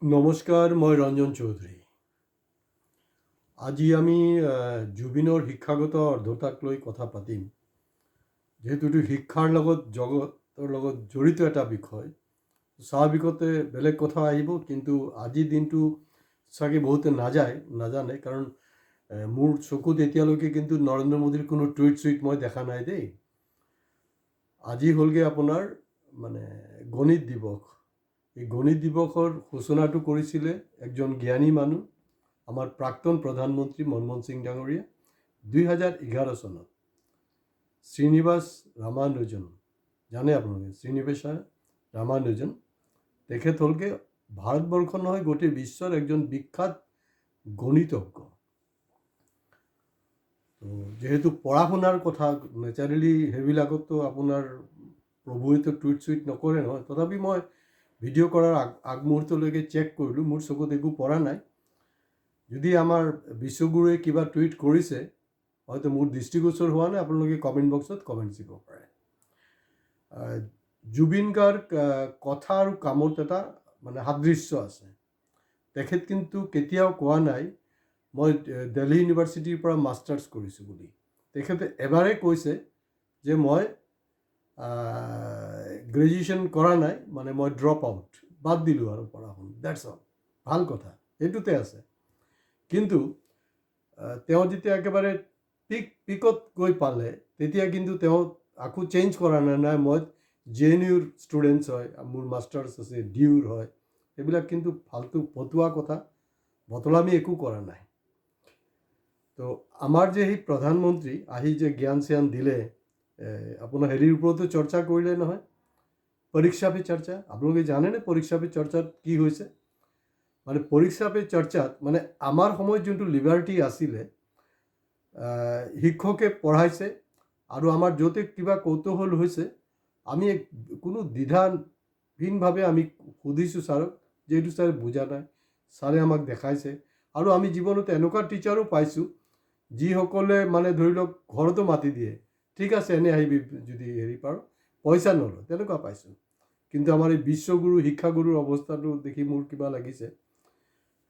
নমস্কাৰ, মই ৰঞ্জন চৌধুৰী। আজি আমি জুবিনৰ শিক্ষাগত অৰ্হতাক লৈ কথা পাতিম। যিহেতু এইটো শিক্ষাৰ লগত জগতৰ লগত জড়িত এটা বিষয়, স্বাভাৱিকতে বেলেগ কথা আহিব, কিন্তু আজিৰ দিনটো চাগে বহুতে নাজানে, কাৰণ মোৰ চকুত এতিয়ালৈকে কিন্তু নৰেন্দ্ৰ মোদীৰ কোনো টুইট মই দেখা নাই দেই। আজি হ'লগৈ আপোনাৰ গণিত দিৱস। এই গণিত দিৱসৰ সূচনাটো কৰিছিলে একজন জ্ঞানী মানুহ, আমাৰ প্ৰাক্তন প্ৰধানমন্ত্ৰী মনমোহন সিং ডাঙৰীয়া 2011 চনত। শ্ৰীনিবাস ৰামানুজন, জানে আপোনালোকে শ্ৰীনিবাস ৰামানুজন, তেখেত হ'লগৈ ভাৰতবৰ্ষ নহয় গোটেই বিশ্বৰ একজন বিখ্যাত গণিতজ্ঞ। তো যেহেতু পঢ়া শুনাৰ কথা, নেচাৰেলি সেইবিলাকতো আপোনাৰ প্ৰভুৱেতো টুইট নকৰে নহয়, তথাপি মই ভিডিঅ' কৰাৰ আগমুহূৰ্তলৈকে চেক কৰিলোঁ, মোৰ চকুত একো পৰা নাই। যদি আমাৰ বিশ্বগুৰুৱে কিবা টুইট কৰিছে, হয়তো মোৰ দৃষ্টিগোচৰ হোৱা নাই, আপোনালোকে কমেণ্ট বক্সত কমেণ্ট দিব পাৰে। জুবিন গাৰ্গ কথা আৰু কামত এটা সাদৃশ্য আছে। তেখেত কিন্তু কেতিয়াও কোৱা নাই মই দিল্লী ইউনিভাৰ্চিটিৰ পৰা মাষ্টাৰ্ছ কৰিছোঁ বুলি। তেখেতে এবাৰেই কৈছে যে মই গ্ৰেজুৱেশ্যন কৰা নাই, মই ড্ৰপ আউট, বাদ দিলোঁ আৰু পঢ়া শুনা, ডেটছ অল। ভাল কথা, সেইটোতে আছে। কিন্তু তেওঁ যেতিয়া একেবাৰে পিকত গৈ পালে, তেতিয়া কিন্তু তেওঁ আকৌ চেঞ্জ কৰা নাই মই JNUৰ ষ্টুডেণ্টছ হয়, মোৰ মাষ্টাৰ্ছ আছে, ডিউৰ হয়, সেইবিলাক কিন্তু ফাল্টু ফটুৱা কথা, বতলামি একো কৰা নাই। তো আমাৰ যে সেই প্ৰধানমন্ত্ৰী আহি যে জ্ঞান চ্যান দিলে, আপোনাৰ হেৰিৰ ওপৰতো চৰ্চা কৰিলে নহয়, পৰীক্ষা পে চৰ্চা। আপোনালোকে জানেনে পৰীক্ষা পে চৰ্চাত কি হৈছে? পৰীক্ষা পে চৰ্চাত আমাৰ সময়ত যোনটো লিবাৰ্টি আছিলে, শিক্ষকে পঢ়াইছে আৰু আমাৰ য'তে কিবা কৌতূহল হৈছে, আমি কোনো দ্বিধাহীনভাৱে আমি সুধিছোঁ ছাৰক যে এইটো ছাৰে বুজা নাই, ছাৰে আমাক দেখাইছে। আৰু আমি জীৱনত এনেকুৱা টিচাৰো পাইছোঁ যিসকলে ধৰি লওক ঘৰতো মাতি দিয়ে, ঠিক আছে এনে আহিবি যদি হেৰি পাৰ, পইচা নলয়, তেনেকুৱা পাইছোঁ। কিন্তু আমাৰ এই বিশ্বগুৰু শিক্ষাগুৰুৰ অৱস্থাটো দেখি মোৰ কিবা লাগিছে।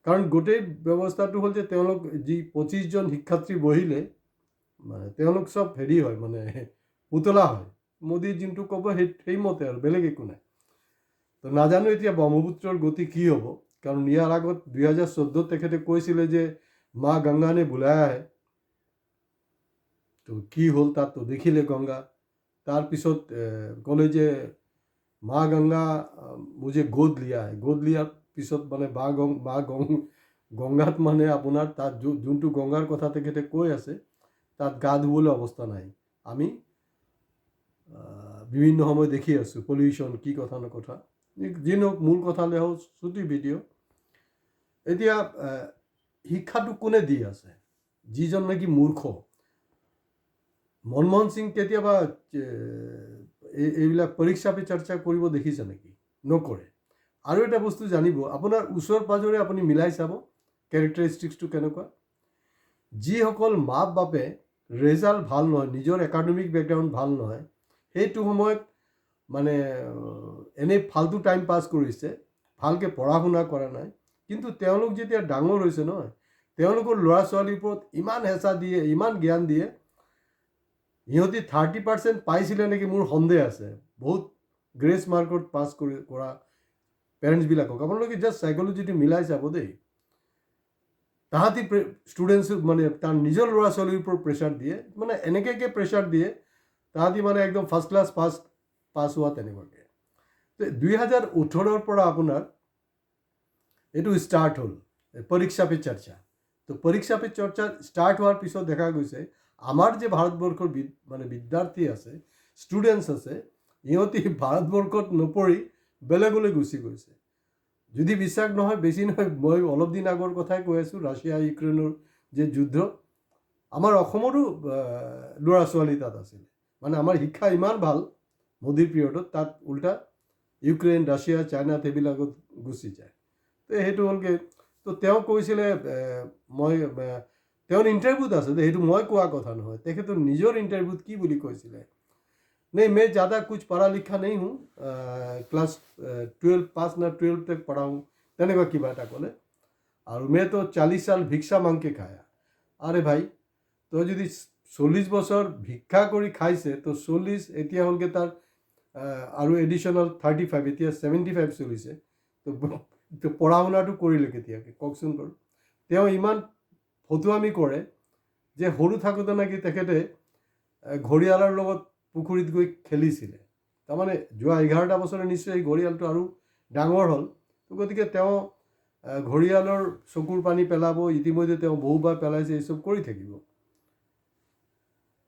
কাৰণ গোটেই ব্যৱস্থাটো হ'ল যে তেওঁলোক যি 25জন শিক্ষাৰ্থী বহিলে, তেওঁলোক চব হেৰি হয়, পুতলা হয়। মোদী যোনটো ক'ব সেইমতে আৰু বেলেগ একো নাই। তো নাজানো এতিয়া ব্ৰহ্মপুত্ৰৰ গতি কি হ'ব, কাৰণ ইয়াৰ আগত 2014 তেখেতে কৈছিলে যে মা গংগা নে বুলায়া হে। তো কি হ'ল তাততো দেখিলে গংগা। তাৰপিছত ক'লে যে মা গংগা মুঝে গোদ লিয়া হে। গোদ লিয়াৰ পিছত গংগাত আপোনাৰ তাত যোনটো গংগাৰ কথা তেখেতে কৈ আছে, তাত গা ধুবলৈ অৱস্থা নাই। আমি বিভিন্ন সময় দেখি আছোঁ পলিউশ্যন, কি কথা নকথা, যি নহওক মূল কথালৈ হ'ল ছুটি ভিডিঅ'। এতিয়া শিক্ষাটো কোনে দি আছে? যিজন নেকি মূৰ্খ। মনমোহন সিং কেতিয়াবা এইবিলাক পৰীক্ষা পে চৰ্চা কৰিব দেখিছে নেকি? নকৰে। আৰু এটা বস্তু জানিব, আপোনাৰ ওচৰ পাজৰে আপুনি মিলাই চাব কেৰেক্টাৰিষ্টিক্সটো কেনেকুৱা। যিসকল মাক বাপে ৰেজাল্ট ভাল নহয়, নিজৰ একাডেমিক বেকগ্ৰাউণ্ড ভাল নহয়, সেইটো সময়ত এনেই ফাল্টু টাইম পাছ কৰিছে, ভালকৈ পঢ়া শুনা কৰা নাই, কিন্তু তেওঁলোক যেতিয়া ডাঙৰ হৈছে নহয়, তেওঁলোকৰ ল'ৰা ছোৱালীৰ ওপৰত ইমান হেঁচা দিয়ে, ইমান জ্ঞান দিয়ে, সিহঁতি 30% পাইছিলে নেকি মোৰ সন্দেহ আছে। বহুত গ্ৰেছ মাৰ্কত পাছ কৰা পেৰেণ্টছবিলাকক আপোনালোকে জাষ্ট চাইক'লজিটো মিলাই চাব দেই। তাহাঁতি ষ্টুডেণ্টছ তাৰ নিজৰ ল'ৰা ছোৱালীৰ ওপৰত প্ৰেছাৰ দিয়ে, এনেকৈ প্ৰেছাৰ দিয়ে, তাহাঁতি একদম ফাৰ্ষ্ট ক্লাছ পাছ হোৱা তেনেকুৱাকৈ। 2018 পৰা আপোনাৰ এইটো ষ্টাৰ্ট হ'ল পৰীক্ষা পে চৰ্চা। তো পৰীক্ষা পে চৰ্চা ষ্টাৰ্ট হোৱাৰ পিছত দেখা গৈছে আমাৰ যে ভাৰতবৰ্ষৰ বিদ্যাৰ্থী আছে, ষ্টুডেণ্টছ আছে, সিহঁতি ভাৰতবৰ্ষত নপঢ়ি বেলেগলৈ গুচি গৈছে। যদি বিশ্বাস নহয়, বেছি নহয়, মই অলপ দিন আগৰ কথাই কৈ আছোঁ, ৰাছিয়া ইউক্ৰেইনৰ যে যুদ্ধ, আমাৰ অসমৰো ল'ৰা ছোৱালী তাত আছিলে। আমাৰ শিক্ষা ইমান ভাল মোদীৰ পিৰিয়ডত, তাত উল্টা ইউক্ৰেইন, ৰাছিয়া, চাইনাত সেইবিলাকত গুচি যায়। তো সেইটো হ'লগৈ। তো তেওঁ কৈছিলে, তেওঁৰ ইণ্টাৰভিউত আছে, সেইটো মই কোৱা কথা নহয়, তেখেতৰ নিজৰ ইণ্টাৰভিউত কি বুলি কৈছিলে, नहीं मैं ज़्यादा कुछ पढ़ा लिखा नहीं हूँ, क्लास 12 पास ना 12 तक पढ़ा हूँ, তেনেকুৱা কিবা এটা ক'লে। আৰু মে তো 40 সাল ভিক্ষা মাংকে খায়া। আৰে ভাই, তই যদি 40 বছৰ ভিক্ষা কৰি খাইছে, তো 40 এতিয়া হ'লগৈ তাৰ আৰু এডিশ্যনেল 35, এতিয়া 75 চলিছে। তো পঢ়া শুনাটো কৰিলে কেতিয়াকৈ কওকচোন বাৰু। তেওঁ ইমান ফটুৱামি কৰে যে সৰু থাকোঁতে নাকি তেখেতে ঘৰিয়ালৰ লগত পুখুৰীত গৈ খেলিছিলে। তাৰমানে যোৱা 11টা বছৰে নিশ্চয় এই ঘৰিয়ালটো আৰু ডাঙৰ হ'ল। তো গতিকে তেওঁ ঘৰিয়ালৰ চকুৰ পানী পেলাব, ইতিমধ্যে তেওঁ বহুবাৰ পেলাইছে, এইসব কৰি থাকিব।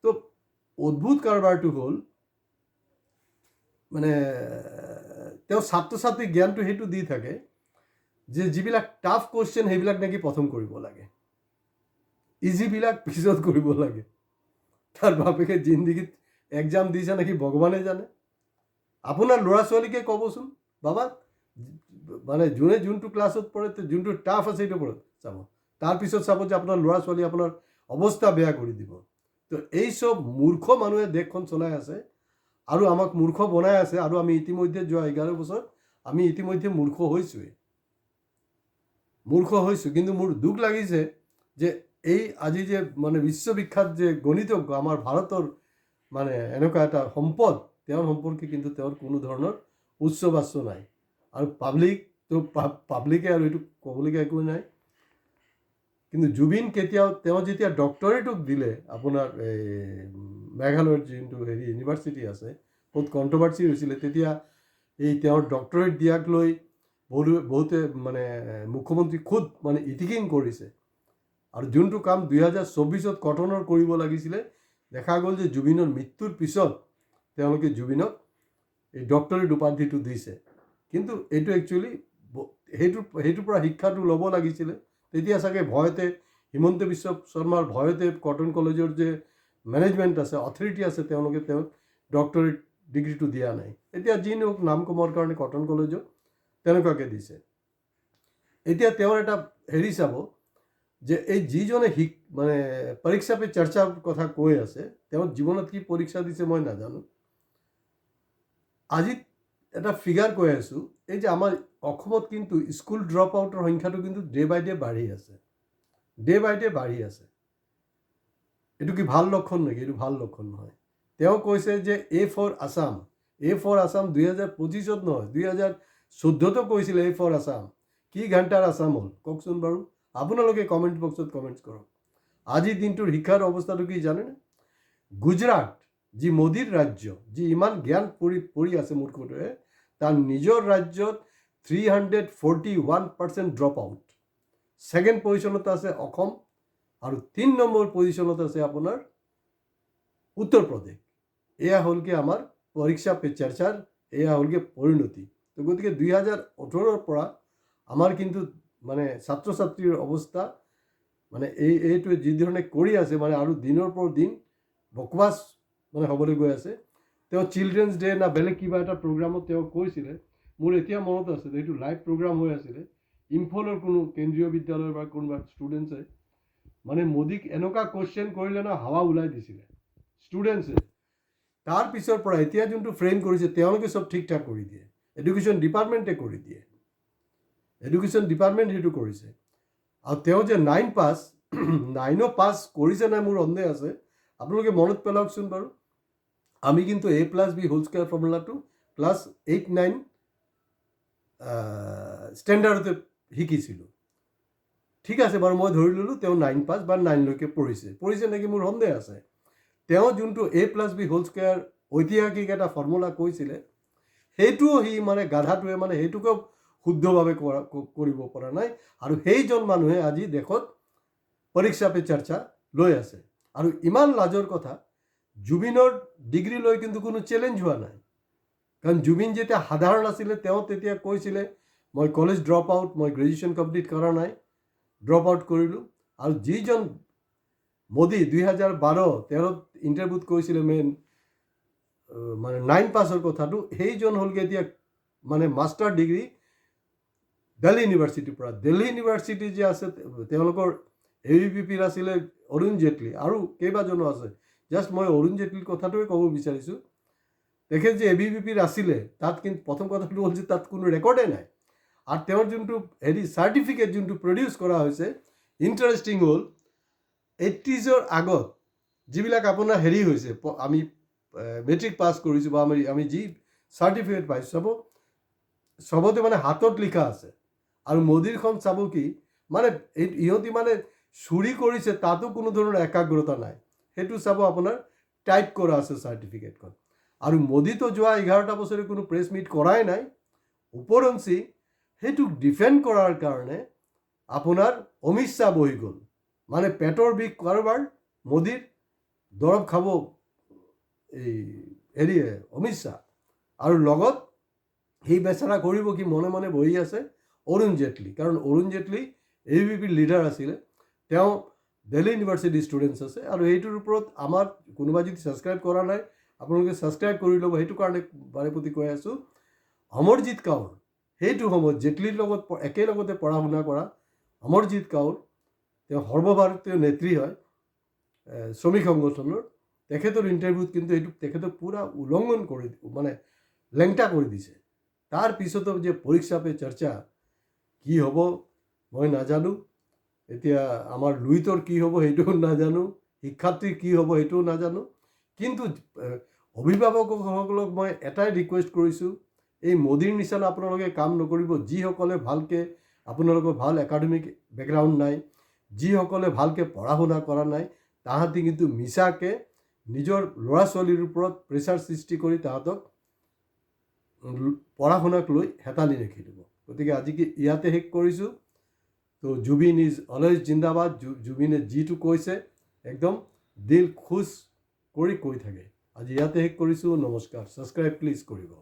তো অদ্ভুত কাৰবাৰটো হ'ল মানে তেওঁ ছাত্ৰ ছাত্ৰীক জ্ঞানটো সেইটো দি থাকে যে যিবিলাক টাফ কুৱেশ্যন সেইবিলাক নাকি প্ৰথম কৰিব লাগে, ইজিবিলাক পিছত কৰিব লাগে। তাৰ বাপেকে জিন্দগীত এক্সাম দিছে নেকি ভগৱানে জানে। আপোনাৰ ল'ৰা ছোৱালীকে ক'বচোন, বাবা মানে যোনে যোনটো ক্লাছত পঢ়ে যোনটো টাফ আছে সেইটো পঢ়ে চাব, তাৰপিছত চাব যে আপোনাৰ ল'ৰা ছোৱালী আপোনাৰ অৱস্থা বেয়া কৰি দিব। তো এইসব মূৰ্খ মানুহে দেশখন চলাই আছে আৰু আমাক মূৰ্খ বনাই আছে। আৰু আমি ইতিমধ্যে যোৱা 11 বছৰ আমি ইতিমধ্যে মূৰ্খ হৈছোঁৱেই। কিন্তু মোৰ দুখ লাগিছে যে এই আজি যে মানে বিশ্ববিখ্যাত যে গণিতজ্ঞ আমাৰ ভাৰতৰ মানে এনেকুৱা এটা সম্পদ, তেওঁৰ সম্পৰ্কে কিন্তু তেওঁৰ কোনো ধৰণৰ উচ্চ বাচ্য নাই। আৰু পাব্লিকে আৰু এইটো ক'বলগীয়া একো নাই। কিন্তু জুবিন কেতিয়াও তেওঁ যেতিয়া ডক্টৰেটো দিলে আপোনাৰ এই মেঘালয়ৰ যোনটো ইউনিভাৰ্চিটি আছে, বহুত কণ্ট্ৰভাৰ্চি হৈছিলে তেতিয়া এই তেওঁৰ ডক্টৰেট দিয়াক লৈ বহুতে মানে মুখ্যমন্ত্ৰী খুদ মানে ইটিকিং কৰিছে। আৰু যোনটো কাম 2024 কটনৰ কৰিব লাগিছিলে, দেখা গ'ল যে জুবিনৰ মৃত্যুৰ পিছত তেওঁলোকে জুবিনক এই ডক্টৰেট উপাধিটো দিছে। কিন্তু এইটো একচুৱেলি সেইটোৰ পৰা শিক্ষাটো ল'ব লাগিছিলে। তেতিয়া চাগে ভয়তে হিমন্ত বিশ্ব শৰ্মাৰ ভয়তে কটন কলেজৰ যে মেনেজমেণ্ট আছে, অথৰিটি আছে, তেওঁলোকে তেওঁক ডক্টৰেট ডিগ্ৰীটো দিয়া নাই। এতিয়া যি নহওক নাম কমৰ কাৰণে কটন কলেজত তেনেকুৱাকৈ দিছে। এতিয়া তেওঁৰ এটা চাব যে এই যিজনে মানে পৰীক্ষা পে চৰ্চাৰ কথা কৈ আছে, তেওঁৰ জীৱনত কি পৰীক্ষা দিছে মই নাজানো। আজি এটা ফিগাৰ কৈ আছোঁ, এই যে আমাৰ অসমত কিন্তু স্কুল ড্ৰপ আউটৰ সংখ্যাটো কিন্তু ডে বাই ডে বাঢ়ি আছে, বাঢ়ি আছে। এইটো কি ভাল লক্ষণ নেকি? এইটো ভাল লক্ষণ নহয়। তেওঁ কৈছে যে A for আছাম 2025 নহয়, 2014 কৈছিলে A for আছাম। কি ঘণ্টাৰ আছাম হ'ল কওকচোন বাৰু। আপোনালোকে কমেণ্ট বক্সত কমেণ্টছ কৰক। আজিৰ দিনটোৰ শিক্ষাৰ অৱস্থাটো কি জানেনে? গুজৰাট, যি মোদীৰ ৰাজ্য, যি ইমান জ্ঞান পৰি আছে মূৰ্খটোৱে, তাৰ নিজৰ ৰাজ্যত 341% ড্ৰপ আউট। ছেকেণ্ড পজিশ্যনত আছে অসম আৰু 3 নম্বৰ পজিশ্যনত আছে আপোনাৰ উত্তৰ প্ৰদেশ। এয়া হ'ল কি আমাৰ পৰীক্ষা পে চৰ্চাৰ এয়া হ'ল কি পৰিণতি। তো গতিকে 2018 পৰা আমাৰ কিন্তু মানে ছাত্ৰ ছাত্ৰীৰ অৱস্থা মানে এইটোৱে যি ধৰণে কৰি আছে, মানে আৰু দিনৰ পৰা দিন বকৱাছ মানে হ'বলৈ গৈ আছে। তেওঁ চিলড্ৰেনছ ডে না বেলেগ কিবা এটা প্ৰগ্ৰামত তেওঁ কৈছিলে, মোৰ এতিয়া মনত আছে, এইটো লাইভ প্ৰগ্ৰাম হৈ আছিলে। ইম্ফলৰ কোনো কেন্দ্ৰীয় বিদ্যালয়ৰ বা কোনোবা ষ্টুডেণ্টছে মানে মোদীক এনেকুৱা কুৱেশ্যন কৰিলে ন, হাৱা ওলাই দিছিলে ষ্টুডেণ্টছে। তাৰপিছৰ পৰা এতিয়া যোনটো ফ্ৰেম কৰিছে, তেওঁলোকে চব ঠিক ঠাক কৰি দিয়ে, এডুকেশ্যন ডিপাৰ্টমেণ্টে কৰি দিয়ে, এডুকেশ্যন ডিপাৰ্টমেণ্ট সেইটো কৰিছে। আৰু তেওঁ যে 9 পাছ 9ও পাছ কৰিছে নাই মোৰ সন্দেহ আছে। আপোনালোকে মনত পেলাওকচোন বাৰু, আমি কিন্তু A+B² ফৰ্মুলাটো ক্লাছ 8-9 ষ্টেণ্ডাৰ্ডতে শিকিছিলোঁ। ঠিক আছে বাৰু, মই ধৰি ল'লোঁ তেওঁ 9 পাছ বা 9লৈকে পঢ়িছে নেকি মোৰ সন্দেহ আছে। তেওঁ যোনটো A+B² ঐতিহাসিক এটা ফৰ্মুলা কৈছিলে, সেইটোও সি মানে গাধাটোৱে মানে সেইটোকেও শুদ্ধভাৱে কৰিব পৰা নাই। আৰু সেইজন মানুহে আজি দেশত পৰীক্ষা পে চৰ্চা লৈ আছে। আৰু ইমান লাজৰ কথা, জুবিনৰ ডিগ্ৰী লৈ কিন্তু কোনো চেলেঞ্জ হোৱা নাই। কাৰণ জুবিন যেতিয়া সাধাৰণ আছিলে, তেওঁ তেতিয়া কৈছিলে মই কলেজ ড্ৰপ আউট, মই গ্ৰেজুৱেশ্যন কমপ্লিট কৰা নাই, ড্ৰপ আউট কৰিলোঁ। আৰু যিজন মোদী 2012-13 ইণ্টাৰভিউত কৈছিলে মানে 9 পাছৰ কথাটো, সেইজন হ'লগৈ এতিয়া মানে মাষ্টাৰ ডিগ্ৰী দিল্লী ইউনিভাৰ্চিটিৰ পৰা। দিল্লী ইউনিভাৰ্চিটি যে আছে, তেওঁলোকৰ ABVPৰ আছিলে অৰুণ জেটলী আৰু কেইবাজনো আছে। জাষ্ট মই অৰুণ জেটলীৰ কথাটোৱে ক'ব বিচাৰিছোঁ। তেখেত যে ABVPৰ আছিলে, তাত কিন্তু প্ৰথম কথাটো হ'ল যে তাত কোনো ৰেকৰ্ডে নাই। আৰু তেওঁৰ যোনটো চাৰ্টিফিকেট যোনটো প্ৰডিউচ কৰা হৈছে, ইণ্টাৰেষ্টিং হ'ল 80s আগত যিবিলাক আপোনাৰ হৈছে, আমি মেট্ৰিক পাছ কৰিছোঁ বা আমি যি চাৰ্টিফিকেট পাইছোঁ চবতে মানে হাতত লিখা আছে। আৰু মোদীৰখন চাব কি মানে ইহঁতি মানে চুৰি কৰিছে, তাতো কোনো ধৰণৰ একাগ্ৰতা নাই। সেইটো চাব আপোনাৰ টাইপ কৰা আছে চাৰ্টিফিকেটখন। আৰু মোদীতো যোৱা 11টা বছৰে কোনো প্ৰেছ মিট কৰাই নাই। ওপৰঞ্চি সেইটোক ডিফেণ্ড কৰাৰ কাৰণে আপোনাৰ অমিত শ্বাহ বহি গ'ল। মানে পেটৰ বিষ কাৰোবাৰ মোদীৰ দৰৱ খাব এই অমিত শ্বাহ, আৰু লগত সেই বেচাৰা কৰিব কি মনে মনে বহি আছে অৰুণ জেটলী। কাৰণ অৰুণ জেটলী ABPৰ লিডাৰ আছিলে, তেওঁ দিল্লী ইউনিভাৰ্চিটিৰ ষ্টুডেণ্টছ আছে। আৰু এইটোৰ ওপৰত আমাৰ কোনোবা যদি ছাবস্ক্ৰাইব কৰা নাই আপোনালোকে ছাবস্ক্ৰাইব কৰি ল'ব। সেইটো কাৰণে বাৰে প্ৰতি কৈ আছোঁ, অমৰজিৎ কাউৰ সেইটো সময়ত জেটলীৰ লগত একেলগতে পঢ়া শুনা কৰা অমৰজিৎ কাউৰ, তেওঁ সৰ্বভাৰতীয় নেত্ৰী হয় শ্ৰমিক সংগঠনৰ। তেখেতৰ ইণ্টাৰভিউত কিন্তু এইটো তেখেতক পূৰা উলংঘন কৰি মানে লেংটা কৰি দিছে। তাৰপিছতো যে পৰীক্ষা পে চৰ্চা কি হ'ব মই নাজানো। এতিয়া আমাৰ লুইতৰ কি হ'ব সেইটোও নাজানো, শিক্ষাৰ্থীৰ কি হ'ব সেইটোও নাজানো। কিন্তু অভিভাৱকসকলক মই এটাই ৰিকুৱেষ্ট কৰিছোঁ, এই মোদীৰ নিচিনা আপোনালোকে কাম নকৰিব। যিসকলে ভালকৈ আপোনালোকৰ ভাল একাডেমিক বেকগ্ৰাউণ্ড নাই, যিসকলে ভালকৈ পঢ়া শুনা কৰা নাই, তাহাঁতি কিন্তু মিছাকৈ নিজৰ ল'ৰা ছোৱালীৰ ওপৰত প্ৰেছাৰ সৃষ্টি কৰি তাহাঁতক পঢ়া শুনাক লৈ হেতালি নেখেলিব। গতিকে আজি ইয়াতে শেষ কৰিছোঁ। তো জুবিন ইজ অলৱেজ জিন্দাবাদ। জুবিনে যিটো কৈছে একদম দিল খুচ কৰি কৈ থাকে। আজি ইয়াতে শেষ কৰিছোঁ। নমস্কাৰ। ছাবস্ক্ৰাইব প্লিজ কৰিব।